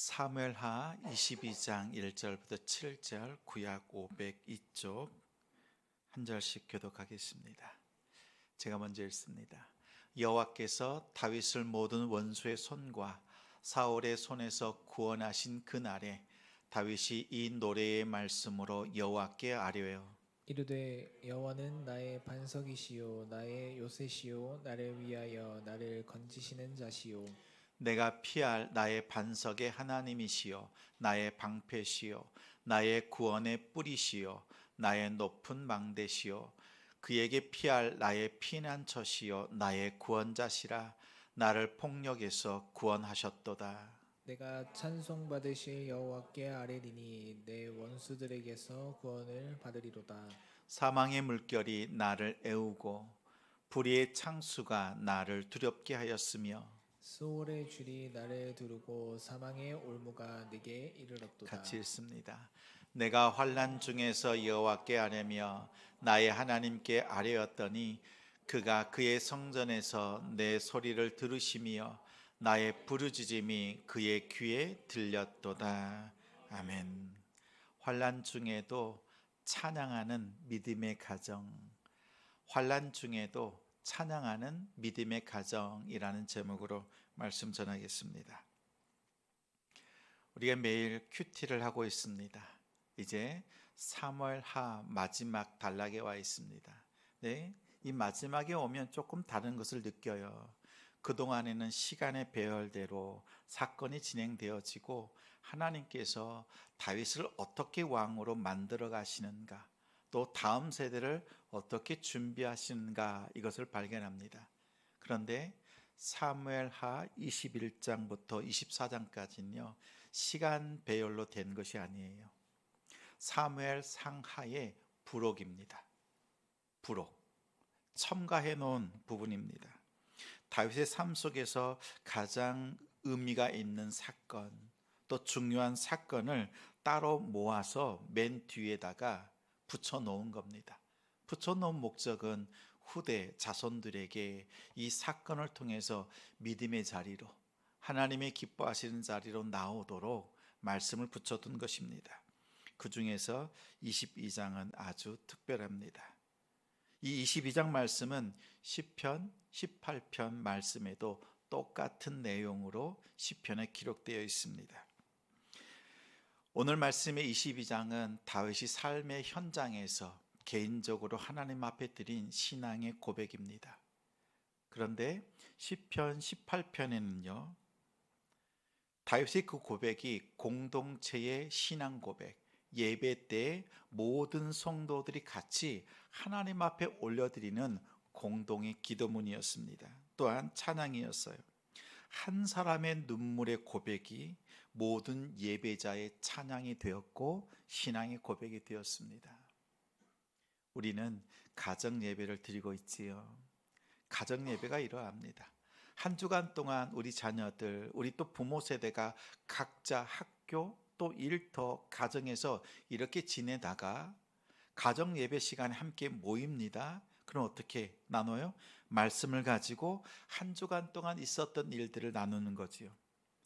사무엘하 22장 1절부터 7절 구약 502쪽 한 절씩 교독하겠습니다. 제가 먼저 읽습니다. 여호와께서 다윗을 모든 원수의 손과 사울의 손에서 구원하신 그날에 다윗이 이 노래의 말씀으로 여호와께 아뢰어 이르되 여호와는 나의 반석이시요 나의 요새시요 나를 위하여 나를 건지시는 자시요 내가 피할 나의 반석의 하나님이시요 나의 방패시요 나의 구원의 뿌리시요 나의 높은 망대시요 그에게 피할 나의 피난처시요 나의 구원자시라. 나를 폭력에서 구원하셨도다. 내가 찬송받으실 여호와께 아뢰리니 내 원수들에게서 구원을 받으리로다. 사망의 물결이 나를 애우고 불의의 창수가 나를 두렵게 하였으며 수월의 줄이 나를 두르고 사망의 올무가 내게 이르렀도다. 같이 읽습니다. 내가 환난 중에서 여호와께 아뢰며 나의 하나님께 아뢰었더니 그가 그의 성전에서 내 소리를 들으시며 나의 부르짖음이 그의 귀에 들렸도다. 아멘. 환난 중에도 찬양하는 믿음의 가정. 환난 중에도 찬양하는 믿음의 가정이라는 제목으로 말씀 전하겠습니다. 우리가 매일 큐티를 하고 있습니다. 이제 사무엘하 마지막 단락에 와 있습니다. 네, 이 마지막에 오면 조금 다른 것을 느껴요. 그동안에는 시간의 배열대로 사건이 진행되어지고 하나님께서 다윗을 어떻게 왕으로 만들어 가시는가, 또 다음 세대를 어떻게 준비하시는가, 이것을 발견합니다. 그런데 사무엘하 21장부터 24장까지는요 시간 배열로 된 것이 아니에요. 사무엘 상하의 부록입니다. 부록, 첨가해 놓은 부분입니다. 다윗의 삶 속에서 가장 의미가 있는 사건, 또 중요한 사건을 따로 모아서 맨 뒤에다가 붙여 놓은 겁니다. 붙여 놓은 목적은 후대 자손들에게 이 사건을 통해서 믿음의 자리로, 하나님의 기뻐하시는 자리로 나오도록 말씀을 붙여둔 것입니다. 그 중에서 22장은 아주 특별합니다. 이 22장 말씀은 시편 18편 말씀에도 똑같은 내용으로 시편에 기록되어 있습니다. 오늘 말씀의 22장은 다윗이 삶의 현장에서 개인적으로 하나님 앞에 드린 신앙의 고백입니다. 그런데 시편 18편에는요 다윗의 그 고백이 공동체의 신앙 고백, 예배 때 모든 성도들이 같이 하나님 앞에 올려드리는 공동의 기도문이었습니다. 또한 찬양이었어요. 한 사람의 눈물의 고백이 모든 예배자의 찬양이 되었고 신앙의 고백이 되었습니다. 우리는 가정 예배를 드리고 있지요. 가정 예배가 이러합니다. 한 주간 동안 우리 자녀들, 우리 또 부모 세대가 각자 학교 또 일터 가정에서 이렇게 지내다가 가정 예배 시간에 함께 모입니다. 그럼 어떻게 나눠요? 말씀을 가지고 한 주간 동안 있었던 일들을 나누는 거지요.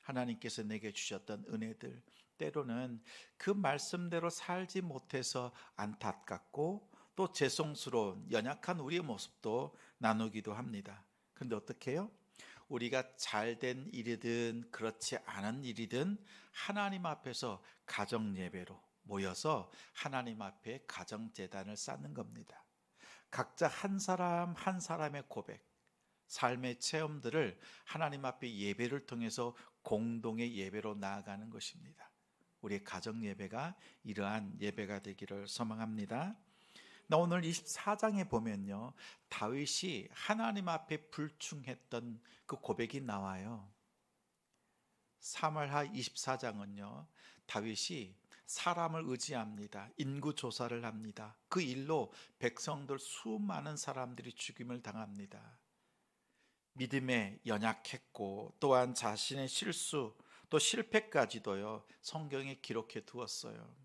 하나님께서 내게 주셨던 은혜들, 때로는 그 말씀대로 살지 못해서 안타깝고 또 죄송스러운 연약한 우리의 모습도 나누기도 합니다. 그런데 어떻게 해요? 우리가 잘된 일이든 그렇지 않은 일이든 하나님 앞에서 가정 예배로 모여서 하나님 앞에 가정 제단을 쌓는 겁니다. 각자 한 사람 한 사람의 고백, 삶의 체험들을 하나님 앞에 예배를 통해서 공동의 예배로 나아가는 것입니다. 우리의 가정 예배가 이러한 예배가 되기를 소망합니다. 오늘 24장에 보면요 다윗이 하나님 앞에 불충했던 그 고백이 나와요. 사무엘하 24장은요 다윗이 사람을 의지합니다. 인구 조사를 합니다. 그 일로 백성들 수많은 사람들이 죽임을 당합니다. 믿음에 연약했고 또한 자신의 실수 또 실패까지도요 성경에 기록해 두었어요.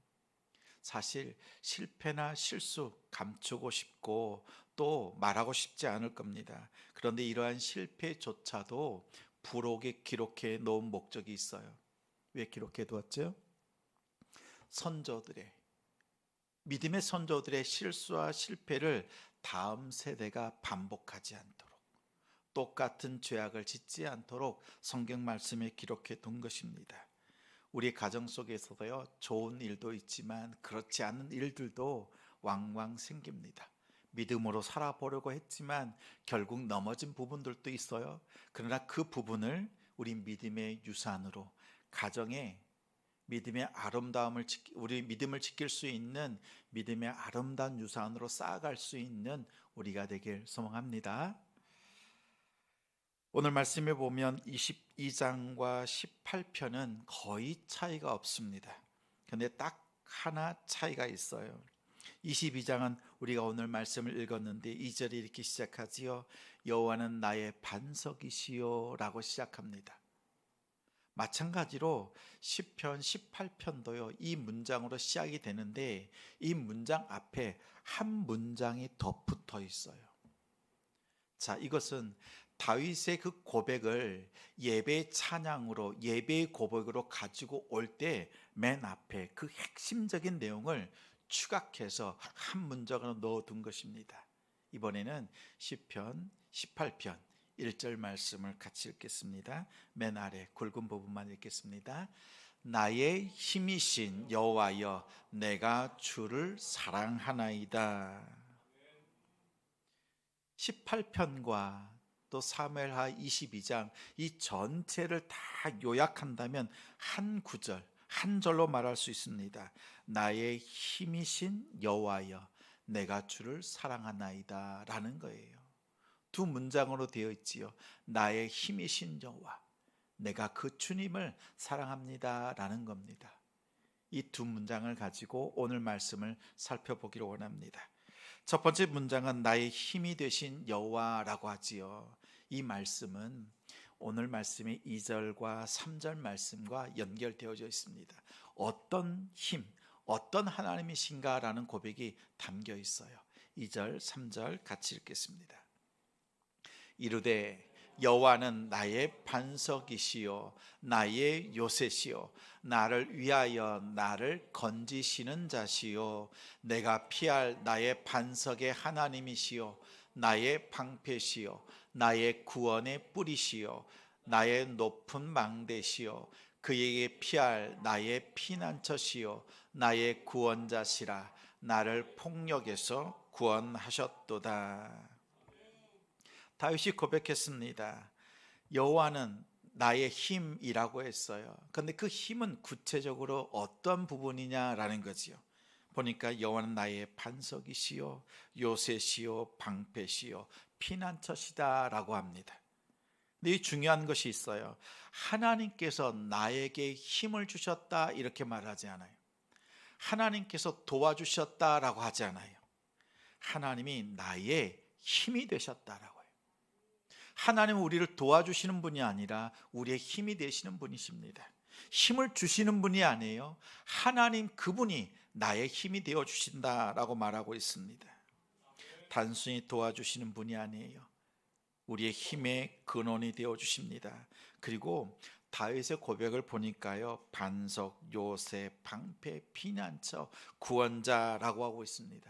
사실 실패나 실수 감추고 싶고 또 말하고 싶지 않을 겁니다. 그런데 이러한 실패조차도 부록에 기록해 놓은 목적이 있어요. 왜 기록해 두었죠? 선조들의, 믿음의 선조들의 실수와 실패를 다음 세대가 반복하지 않도록, 똑같은 죄악을 짓지 않도록 성경 말씀에 기록해 둔 것입니다. 우리 가정 속에서도요, 좋은 일도 있지만 그렇지 않은 일들도 왕왕 생깁니다. 믿음으로 살아보려고 했지만 결국 넘어진 부분들도 있어요. 그러나 그 부분을 우리 믿음의 유산으로, 가정의 믿음의 아름다움을 우리 믿음을 지킬 수 있는 믿음의 아름다운 유산으로 쌓아갈 수 있는 우리가 되길 소망합니다. 오늘 말씀에 보면 22장과 18편은 거의 차이가 없습니다. 그런데 딱 하나 차이가 있어요. 22장은 우리가 오늘 말씀을 읽었는데 2절이 이렇게 시작하지요. 여호와는 나의 반석이시요 라고 시작합니다. 마찬가지로 10편, 18편도요. 이 문장으로 시작이 되는데 이 문장 앞에 한 문장이 더 붙어 있어요. 자, 이것은 다윗의 그 고백을 예배 찬양으로, 예배의 고백으로 가지고 올 때 맨 앞에 그 핵심적인 내용을 추각해서 한 문장으로 넣어둔 것입니다. 이번에는 10편, 18편 1절 말씀을 같이 읽겠습니다. 맨 아래 굵은 부분만 읽겠습니다. 나의 힘이신 여호와여, 내가 주를 사랑하나이다. 18편과 또 사무엘하 22장 이 전체를 다 요약한다면 한 구절, 한 절로 말할 수 있습니다. 나의 힘이신 여호와여, 내가 주를 사랑하나이다 라는 거예요. 두 문장으로 되어 있지요. 나의 힘이신 여호와, 내가 그 주님을 사랑합니다 라는 겁니다. 이 두 문장을 가지고 오늘 말씀을 살펴보기를 원합니다. 첫 번째 문장은 나의 힘이 되신 여호와라고 하지요. 이 말씀은 오늘 말씀의 2절과 3절 말씀과 연결되어져 있습니다. 어떤 힘, 어떤 하나님이신가라는 고백이 담겨 있어요. 2절, 3절 같이 읽겠습니다. 이르되 여호와는 나의 반석이시요 나의 요새시요 나를 위하여 나를 건지시는 자시요 내가 피할 나의 반석의 하나님이시요 나의 방패시요 나의 구원의 뿌리시요 나의 높은 망대시요 그에게 피할 나의 피난처시요 나의 구원자시라 나를 폭력에서 구원하셨도다. 다윗이 고백했습니다. 여호와는 나의 힘이라고 했어요. 그런데 그 힘은 구체적으로 어떤 부분이냐라는 거지요. 보니까 여호와는 나의 반석이시요 요새시요 방패시요 피난처시다라고 합니다. 근데 이 중요한 것이 있어요. 하나님께서 나에게 힘을 주셨다 이렇게 말하지 않아요. 하나님께서 도와주셨다라고 하지 않아요. 하나님이 나의 힘이 되셨다라고. 하나님은 우리를 도와주시는 분이 아니라 우리의 힘이 되시는 분이십니다. 힘을 주시는 분이 아니에요. 하나님 그분이 나의 힘이 되어 주신다라고 말하고 있습니다. 단순히 도와주시는 분이 아니에요. 우리의 힘의 근원이 되어 주십니다. 그리고 다윗의 고백을 보니까요, 반석, 요새, 방패, 피난처, 구원자라고 하고 있습니다.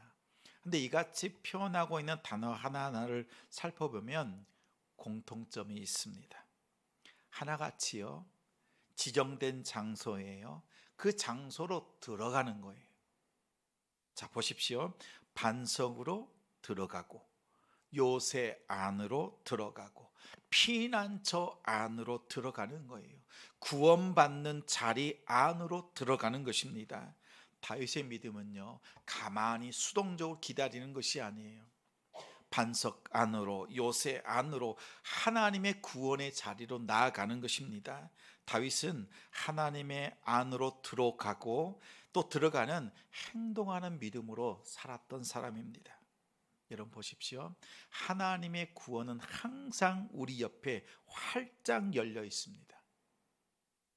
그런데 이같이 표현하고 있는 단어 하나하나를 살펴보면 공통점이 있습니다. 하나같이요, 지정된 장소예요. 그 장소로 들어가는 거예요. 자, 보십시오. 반석으로 들어가고, 요새 안으로 들어가고, 피난처 안으로 들어가는 거예요. 구원받는 자리 안으로 들어가는 것입니다. 다윗의 믿음은요, 가만히 수동적으로 기다리는 것이 아니에요. 반석 안으로, 요새 안으로 하나님의 구원의 자리로 나아가는 것입니다. 다윗은 하나님의 안으로 들어가고 또 들어가는 행동하는 믿음으로 살았던 사람입니다. 여러분 보십시오. 하나님의 구원은 항상 우리 옆에 활짝 열려 있습니다.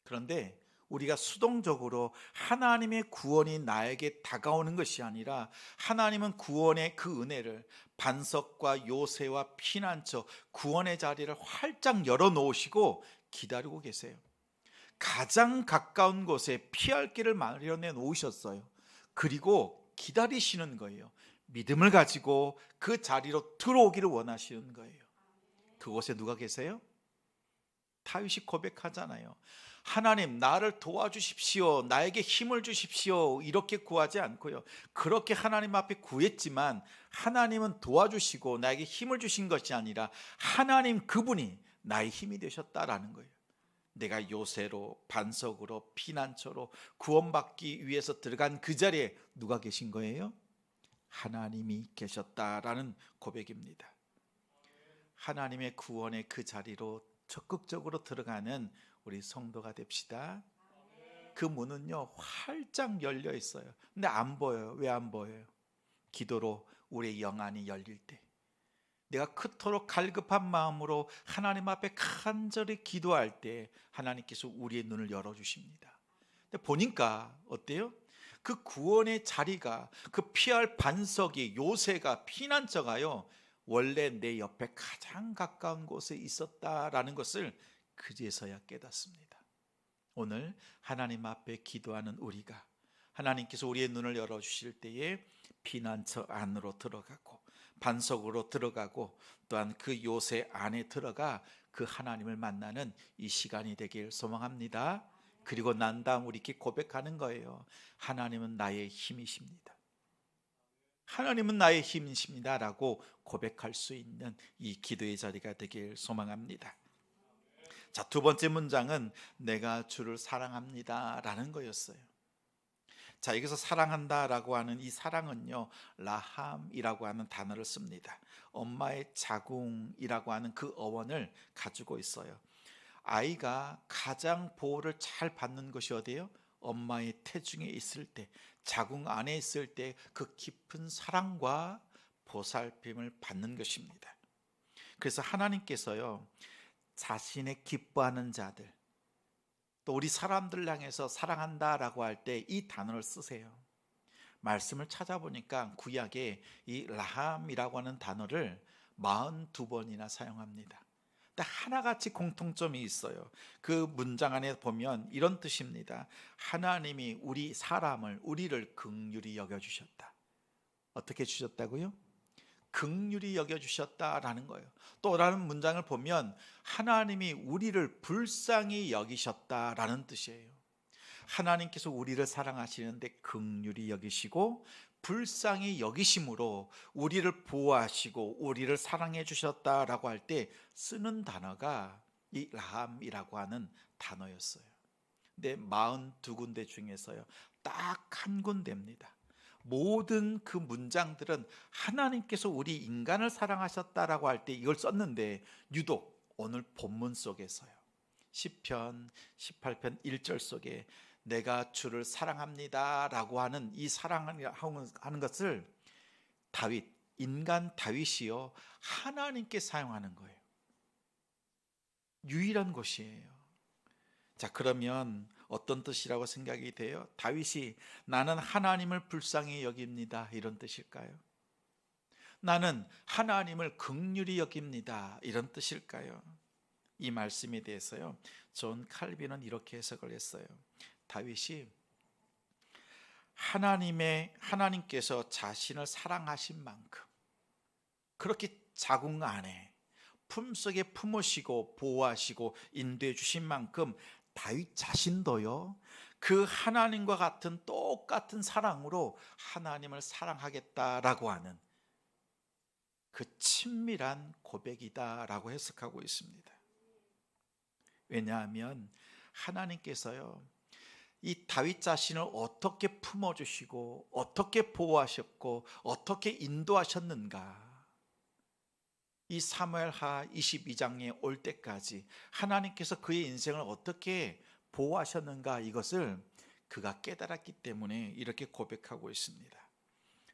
그런데 우리가 수동적으로 하나님의 구원이 나에게 다가오는 것이 아니라 하나님은 구원의 그 은혜를 반석과 요새와 피난처, 구원의 자리를 활짝 열어놓으시고 기다리고 계세요. 가장 가까운 곳에 피할 길을 마련해 놓으셨어요. 그리고 기다리시는 거예요. 믿음을 가지고 그 자리로 들어오기를 원하시는 거예요. 그곳에 누가 계세요? 다윗이 고백하잖아요. 하나님, 나를 도와주십시오. 나에게 힘을 주십시오. 이렇게 구하지 않고요. 그렇게 하나님 앞에 구했지만 하나님은 도와주시고 나에게 힘을 주신 것이 아니라 하나님 그분이 나의 힘이 되셨다라는 거예요. 내가 요새로, 반석으로, 피난처로 구원받기 위해서 들어간 그 자리에 누가 계신 거예요? 하나님이 계셨다라는 고백입니다. 하나님의 구원의 그 자리로 적극적으로 들어가는 우리 성도가 됩시다. 그 문은요 활짝 열려 있어요. 근데 안 보여요. 왜 안 보여요? 기도로 우리의 영안이 열릴 때, 내가 그토록 갈급한 마음으로 하나님 앞에 간절히 기도할 때 하나님께서 우리의 눈을 열어주십니다. 근데 보니까 어때요? 그 구원의 자리가, 그 피할 반석이, 요새가, 피난처가요 원래 내 옆에 가장 가까운 곳에 있었다라는 것을 그제서야 깨닫습니다. 오늘 하나님 앞에 기도하는 우리가 하나님께서 우리의 눈을 열어주실 때에 피난처 안으로 들어가고 반석으로 들어가고 또한 그 요새 안에 들어가 그 하나님을 만나는 이 시간이 되길 소망합니다. 그리고 난 다음 우리 이렇게 고백하는 거예요. 하나님은 나의 힘이십니다. 하나님은 나의 힘이십니다 라고 고백할 수 있는 이 기도의 자리가 되길 소망합니다. 자, 두 번째 문장은 내가 주를 사랑합니다 라는 거였어요. 자, 여기서 사랑한다라고 하는 이 사랑은요 라함이라고 하는 단어를 씁니다. 엄마의 자궁이라고 하는 그 어원을 가지고 있어요. 아이가 가장 보호를 잘 받는 것이 어디예요? 엄마의 태중에 있을 때, 자궁 안에 있을 때 그 깊은 사랑과 보살핌을 받는 것입니다. 그래서 하나님께서요 자신의 기뻐하는 자들, 또 우리 사람들 향해서 사랑한다라고 할 때 이 단어를 쓰세요. 말씀을 찾아보니까 구약에 이 라함이라고 하는 단어를 42번이나 사용합니다. 근데 하나같이 공통점이 있어요. 그 문장 안에 보면 이런 뜻입니다. 하나님이 우리 사람을, 우리를 긍휼히 여겨주셨다. 어떻게 주셨다고요? 긍휼히 여겨주셨다라는 거예요. 또 다른 문장을 보면 하나님이 우리를 불쌍히 여기셨다라는 뜻이에요. 하나님께서 우리를 사랑하시는데 긍휼히 여기시고 불쌍히 여기심으로 우리를 보호하시고 우리를 사랑해 주셨다라고 할 때 쓰는 단어가 이 라함이라고 하는 단어였어요. 근데 42군데 중에서요 딱 한 군데입니다. 모든 그 문장들은 하나님께서 우리 인간을 사랑하셨다라고 할 때 이걸 썼는데 유독 오늘 본문 속에서요 시편 18편 1절 속에 내가 주를 사랑합니다 라고 하는 이 사랑하는 것을 다윗, 인간 다윗이요 하나님께 사용하는 거예요. 유일한 것이에요. 자, 그러면 어떤 뜻이라고 생각이 돼요? 다윗이 나는 하나님을 불쌍히 여깁니다 이런 뜻일까요? 나는 하나님을 긍휼히 여깁니다 이런 뜻일까요? 이 말씀에 대해서요 존 칼빈은 이렇게 해석을 했어요. 다윗이 하나님께서 자신을 사랑하신 만큼 그렇게 자궁 안에 품속에 품으시고 보호하시고 인도해 주신 만큼 다윗 자신도요 그 하나님과 같은 똑같은 사랑으로 하나님을 사랑하겠다라고 하는 그 친밀한 고백이다라고 해석하고 있습니다. 왜냐하면 하나님께서요 이 다윗 자신을 어떻게 품어주시고 어떻게 보호하셨고 어떻게 인도하셨는가, 이 사무엘하 22장에 올 때까지 하나님께서 그의 인생을 어떻게 보호하셨는가, 이것을 그가 깨달았기 때문에 이렇게 고백하고 있습니다.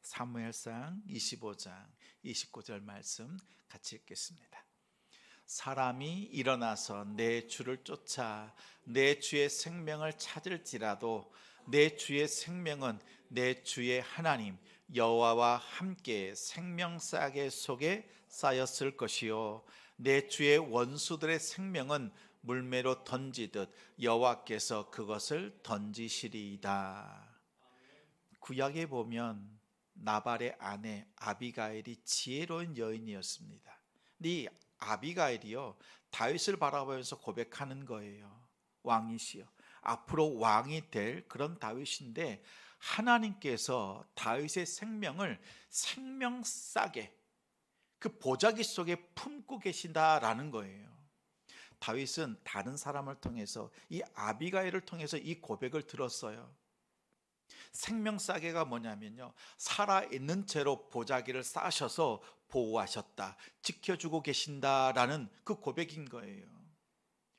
사무엘상 25장 29절 말씀 같이 읽겠습니다. 사람이 일어나서 내 주를 쫓아 내 주의 생명을 찾을지라도 내 주의 생명은 내 주의 하나님 여호와와 함께 생명싸개 속에 쌓였을 것이요 내 주의 원수들의 생명은 물매로 던지듯 여호와께서 그것을 던지시리이다. 구약에 보면 나발의 아내 아비가일이 지혜로운 여인이었습니다. 근데 이 아비가일이요, 다윗을 바라보면서 고백하는 거예요. 왕이시여, 앞으로 왕이 될 그런 다윗인데 하나님께서 다윗의 생명을 생명싸게 그 보자기 속에 품고 계신다라는 거예요. 다윗은 다른 사람을 통해서, 이 아비가일을 통해서 이 고백을 들었어요. 생명싸개가 뭐냐면요, 살아있는 채로 보자기를 싸셔서 보호하셨다, 지켜주고 계신다라는 그 고백인 거예요.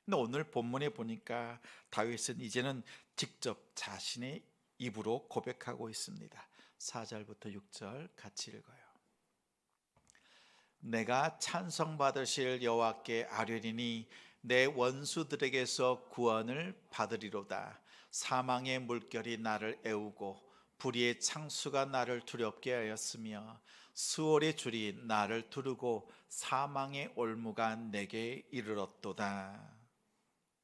근데 오늘 본문에 보니까 다윗은 이제는 직접 자신의 입으로 고백하고 있습니다. 4절부터 6절 같이 읽어요. 내가 찬송받으실 여호와께 아뢰리니 내 원수들에게서 구원을 받으리로다. 사망의 물결이 나를 애우고 불의의 창수가 나를 두렵게 하였으며 수월의 줄이 나를 두르고 사망의 올무가 내게 이르렀도다.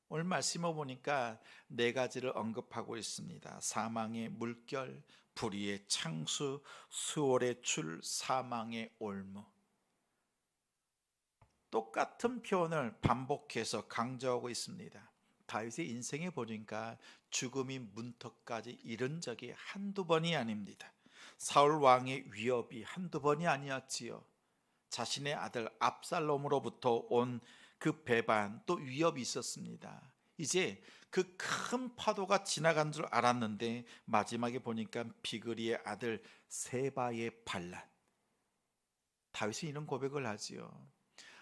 오늘 말씀을 보니까 네 가지를 언급하고 있습니다. 사망의 물결, 불의의 창수, 수월의 줄, 사망의 올무. 똑같은 표현을 반복해서 강조하고 있습니다. 다윗의 인생에 보니까 죽음이 문턱까지 이른 적이 한두 번이 아닙니다. 사울 왕의 위협이 한두 번이 아니었지요. 자신의 아들 압살롬으로부터 온 그 배반, 또 위협이 있었습니다. 이제 그 큰 파도가 지나간 줄 알았는데 마지막에 보니까 비그리의 아들 세바의 반란. 다윗은 이런 고백을 하지요.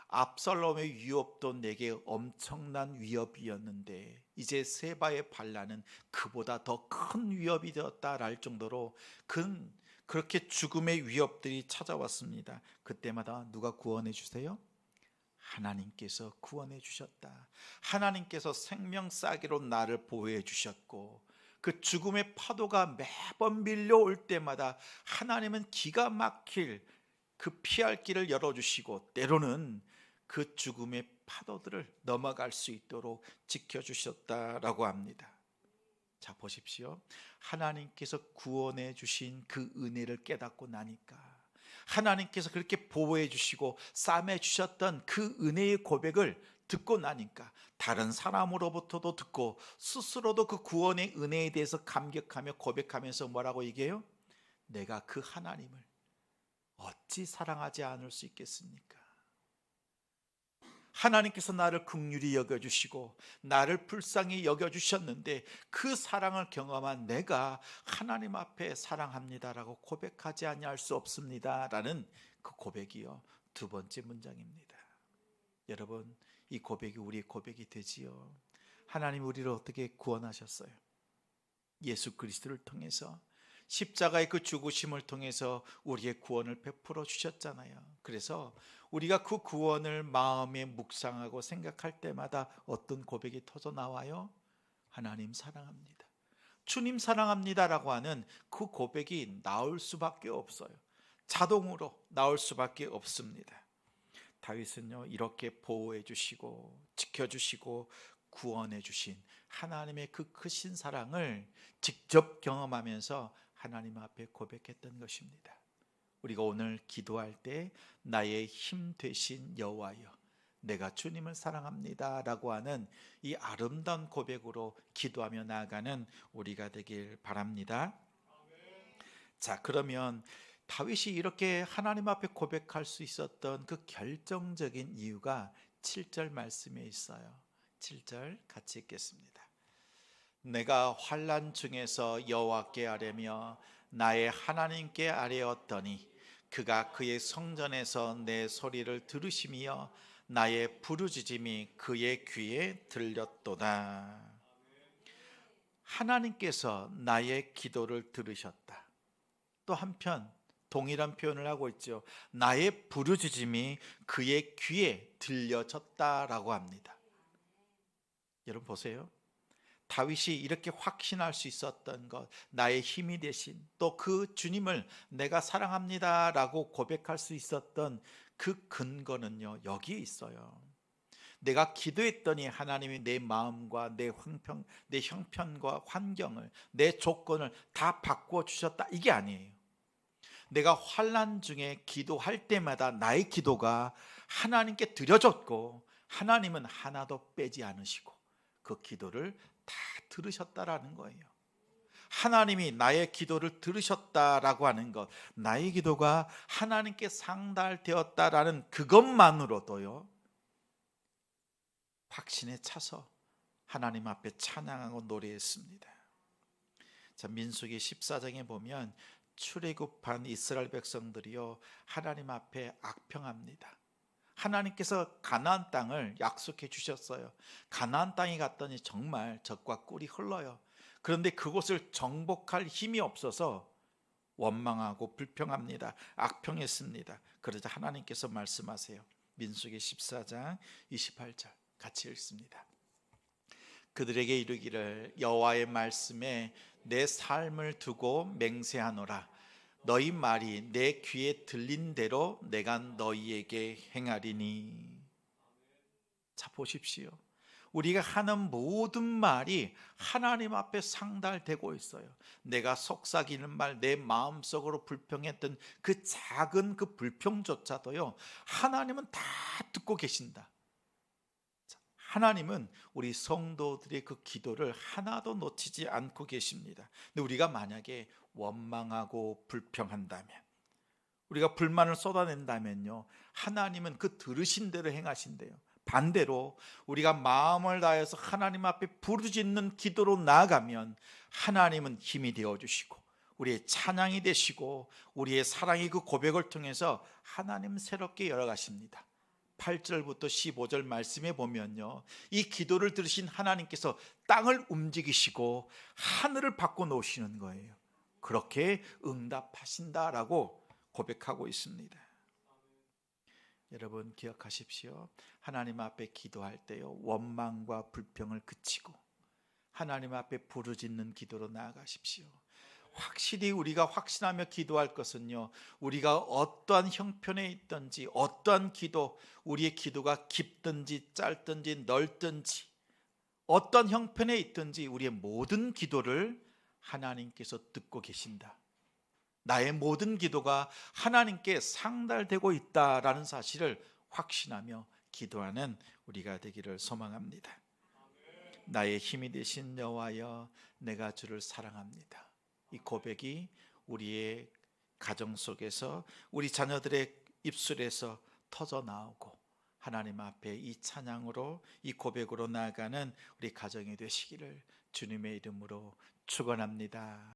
압살롬의 위협도 내게 엄청난 위협이었는데 이제 세바의 반란은 그보다 더 큰 위협이 되었다라 할 정도로 그렇게 죽음의 위협들이 찾아왔습니다. 그때마다 누가 구원해 주세요? 하나님께서 구원해 주셨다. 하나님께서 생명싸기로 나를 보호해 주셨고, 그 죽음의 파도가 매번 밀려올 때마다 하나님은 기가 막힐 그 피할 길을 열어주시고, 때로는 그 죽음의 파도들을 넘어갈 수 있도록 지켜주셨다라고 합니다. 자, 보십시오. 하나님께서 구원해 주신 그 은혜를 깨닫고 나니까, 하나님께서 그렇게 보호해 주시고 싸매 주셨던 그 은혜의 고백을 듣고 나니까 다른 사람으로부터도 듣고 스스로도 그 구원의 은혜에 대해서 감격하며 고백하면서 뭐라고 얘기해요? 내가 그 하나님을 어찌 사랑하지 않을 수 있겠습니까? 하나님께서 나를 긍휼히 여겨주시고 나를 불쌍히 여겨주셨는데 그 사랑을 경험한 내가 하나님 앞에 사랑합니다라고 고백하지 아니할 수 없습니다 라는 그 고백이요, 두 번째 문장입니다. 여러분, 이 고백이 우리의 고백이 되지요. 하나님 우리를 어떻게 구원하셨어요? 예수 그리스도를 통해서, 십자가의 그 죽으심을 통해서 우리의 구원을 베풀어 주셨잖아요. 그래서 우리가 그 구원을 마음에 묵상하고 생각할 때마다 어떤 고백이 터져 나와요? 하나님 사랑합니다, 주님 사랑합니다라고 하는 그 고백이 나올 수밖에 없어요. 자동으로 나올 수밖에 없습니다. 다윗은요, 이렇게 보호해 주시고 지켜주시고 구원해 주신 하나님의 그 크신 사랑을 직접 경험하면서 하나님 앞에 고백했던 것입니다. 우리가 오늘 기도할 때 나의 힘 되신 여호와여, 내가 주님을 사랑합니다 라고 하는 이 아름다운 고백으로 기도하며 나아가는 우리가 되길 바랍니다. 자, 그러면 다윗이 이렇게 하나님 앞에 고백할 수 있었던 그 결정적인 이유가 7절 말씀에 있어요. 7절 같이 읽겠습니다. 내가 환난 중에서 여호와께 아뢰며 나의 하나님께 아뢰었더니 그가 그의 성전에서 내 소리를 들으시며 나의 부르짖음이 그의 귀에 들렸도다. 하나님께서 나의 기도를 들으셨다. 또 한편 동일한 표현을 하고 있죠. 나의 부르짖음이 그의 귀에 들려졌다라고 합니다. 여러분 보세요. 다윗이 이렇게 확신할 수 있었던 것, 나의 힘이 되신 또 그 주님을 내가 사랑합니다라고 고백할 수 있었던 그 근거는요, 여기에 있어요. 내가 기도했더니 하나님이 내 마음과 내 형편과 환경을, 내 조건을 다 바꾸어 주셨다, 이게 아니에요. 내가 환난 중에 기도할 때마다 나의 기도가 하나님께 드려졌고 하나님은 하나도 빼지 않으시고 그 기도를 다 들으셨다라는 거예요. 하나님이 나의 기도를 들으셨다라고 하는 것, 나의 기도가 하나님께 상달되었다라는 그것만으로도요, 확신에 차서 하나님 앞에 찬양하고 노래했습니다. 자, 민수기 14장에 보면 출애굽한 이스라엘 백성들이요, 하나님 앞에 악평합니다. 하나님께서 가나안 땅을 약속해 주셨어요. 가나안 땅에 갔더니 정말 젖과 꿀이 흘러요. 그런데 그곳을 정복할 힘이 없어서 원망하고 불평합니다. 악평했습니다. 그러자 하나님께서 말씀하세요. 민수기 14장 28절 같이 읽습니다. 그들에게 이르기를 여호와의 말씀에 내 삶을 두고 맹세하노라. 너희 말이 내 귀에 들린 대로 내가 너희에게 행하리니. 자, 보십시오. 우리가 하는 모든 말이 하나님 앞에 상달되고 있어요. 내가 속삭이는 말, 내 마음속으로 불평했던 그 작은 그 불평조차도요, 하나님은 다 듣고 계신다. 하나님은 우리 성도들의 그 기도를 하나도 놓치지 않고 계십니다. 근데 우리가 만약에 원망하고 불평한다면, 우리가 불만을 쏟아낸다면요, 하나님은 그 들으신 대로 행하신대요. 반대로 우리가 마음을 다해서 하나님 앞에 부르짖는 기도로 나아가면 하나님은 힘이 되어주시고 우리의 찬양이 되시고 우리의 사랑의 그 고백을 통해서 하나님 새롭게 열어가십니다. 8절부터 15절 말씀에 보면요, 이 기도를 들으신 하나님께서 땅을 움직이시고 하늘을 바꿔놓으시는 거예요. 그렇게 응답하신다라고 고백하고 있습니다. 여러분 기억하십시오. 하나님 앞에 기도할 때요, 원망과 불평을 그치고 하나님 앞에 부르짖는 기도로 나아가십시오. 확실히 우리가 확신하며 기도할 것은요, 우리가 어떠한 형편에 있든지 어떠한 기도, 우리의 기도가 깊든지 짧든지 넓든지 어떤 형편에 있든지 우리의 모든 기도를 하나님께서 듣고 계신다. 나의 모든 기도가 하나님께 상달되고 있다라는 사실을 확신하며 기도하는 우리가 되기를 소망합니다. 나의 힘이 되신 여호와여, 내가 주를 사랑합니다. 이 고백이 우리의 가정 속에서, 우리 자녀들의 입술에서 터져 나오고 하나님 앞에 이 찬양으로, 이 고백으로 나아가는 우리 가정이 되시기를 주님의 이름으로 축원합니다.